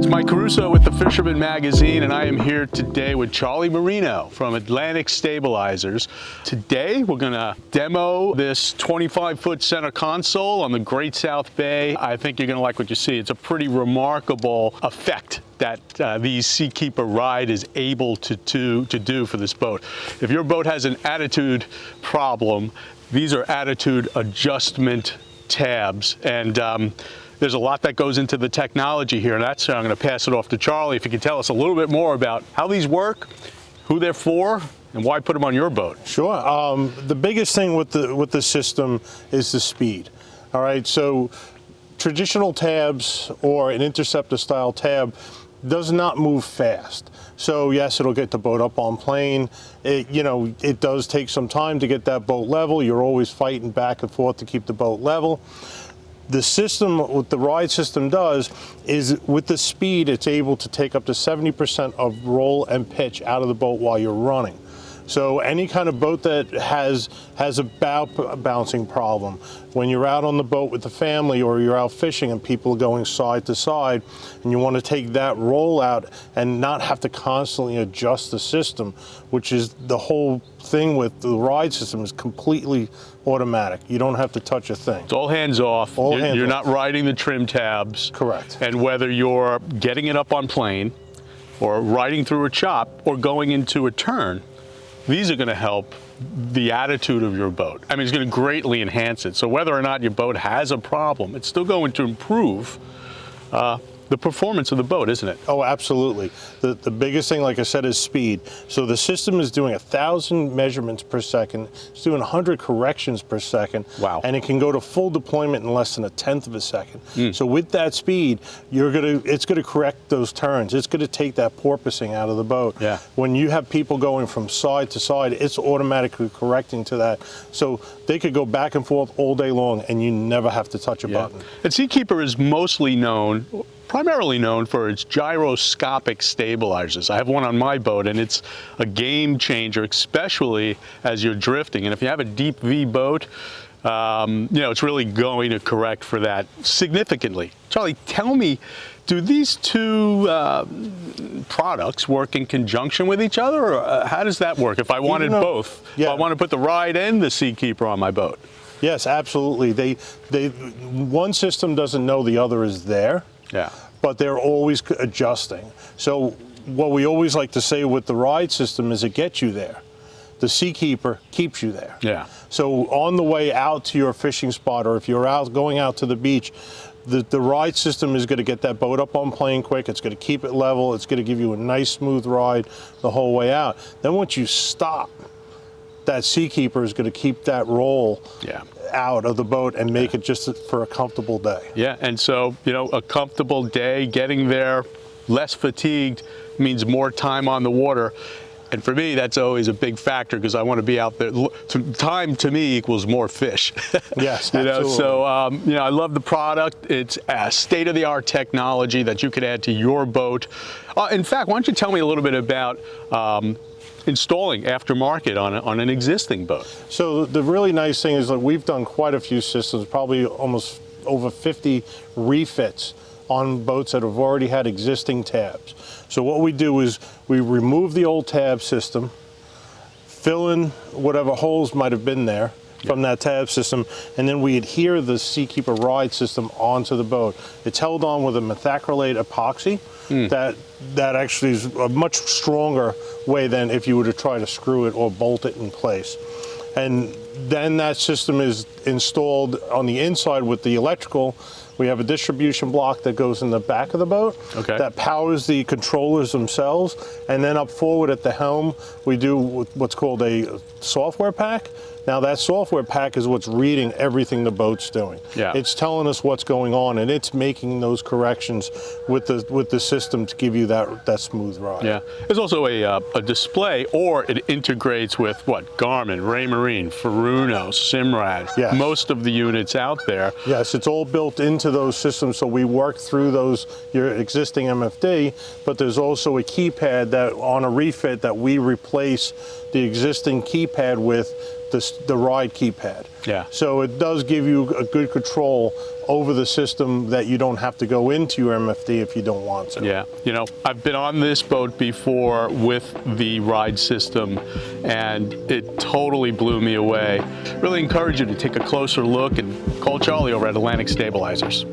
It's Mike Caruso with the Fisherman magazine, and I am here today with Charlie Marino from Atlantic Stabilizers. Today we're going to demo this 25-foot center console on the Great South Bay. I think you're going to like what you see. It's a pretty remarkable effect that these Seakeeper ride is able to do for this boat. If your boat has an attitude problem, these are attitude adjustment tabs, and there's a lot that goes into the technology here, and that's I'm going to pass it off to Charlie. If you can tell us a little bit more about how these work, who they're for, and why put them on your boat. Sure. The biggest thing with the system is the speed. All right. So traditional tabs or an interceptor style tab does not move fast. So yes, it'll get the boat up on plane. It does take some time to get that boat level. You're always fighting back and forth to keep the boat level. The system, what the ride system does is with the speed, it's able to take up to 70% of roll and pitch out of the boat while you're running. So any kind of boat that has a bow bouncing problem, when you're out on the boat with the family or you're out fishing and people are going side to side and you want to take that roll out and not have to constantly adjust the system, which is the whole thing with the ride system is completely automatic. You don't have to touch a thing. It's all hands off. You're not riding the trim tabs. Correct. And whether you're getting it up on plane or riding through a chop or going into a turn, these are going to help the attitude of your boat. I mean, it's going to greatly enhance it. So whether or not your boat has a problem, it's still going to improve the performance of the boat, isn't it? Oh, absolutely. The biggest thing, like I said, is speed. So the system is doing 1,000 measurements per second. It's doing 100 corrections per second. Wow. And it can go to full deployment in less than 1/10 of a second. So with that speed, it's going to correct those turns. It's going to take that porpoising out of the boat. Yeah. When you have people going from side to side, it's automatically correcting to that. So they could go back and forth all day long and you never have to touch a button. And Seakeeper is primarily known for its gyroscopic stabilizers. I have one on my boat, and it's a game changer, especially as you're drifting. And if you have a deep V boat, it's really going to correct for that significantly. Charlie, tell me, do these two products work in conjunction with each other, or how does that work if I wanted both? Yeah. If I want to put the ride and the Seakeeper on my boat? Yes, absolutely. One system doesn't know the other is there. Yeah. But they're always adjusting. So what we always like to say with the ride system is it gets you there. The Seakeeper keeps you there. Yeah. So on the way out to your fishing spot, or if you're going out to the beach, the ride system is going to get that boat up on plane quick. It's going to keep it level. It's going to give you a nice smooth ride the whole way out. Then once you stop, that Seakeeper is going to keep that roll out of the boat and make it just for a comfortable day. Yeah, and so, a comfortable day, getting there less fatigued means more time on the water. And for me, that's always a big factor because I want to be out there. Time to me equals more fish. Yes, absolutely. So, I love the product. It's a state-of-the-art technology that you could add to your boat. In fact, why don't you tell me a little bit about installing aftermarket on an existing boat? So the really nice thing is that we've done quite a few systems, probably almost over 50 refits on boats that have already had existing tabs. So what we do is we remove the old tab system, fill in whatever holes might have been there from that tab system, and then we adhere the Seakeeper ride system onto the boat. It's held on with a methacrylate epoxy that actually is a much stronger way than if you were to try to screw it or bolt it in place. And then that system is installed on the inside with the electrical. We have a distribution block that goes in the back of the boat that powers the controllers themselves. And then up forward at the helm, we do what's called a software pack. Now that software pack is what's reading everything the boat's doing. Yeah. It's telling us what's going on, and it's making those corrections with the system to give you that smooth ride. Yeah. There's also a display, or it integrates with what? Garmin, Raymarine, Marino, Simrad, most of the units out there. Yes, it's all built into those systems, so we work through your existing MFD, but there's also a keypad that on a refit that we replace the existing keypad with the ride keypad. Yeah. So it does give you a good control over the system that you don't have to go into your MFD if you don't want to. Yeah, you know, I've been on this boat before with the ride system, and it totally blew me away. Really encourage you to take a closer look and call Charlie over at Atlantic Stabilizers.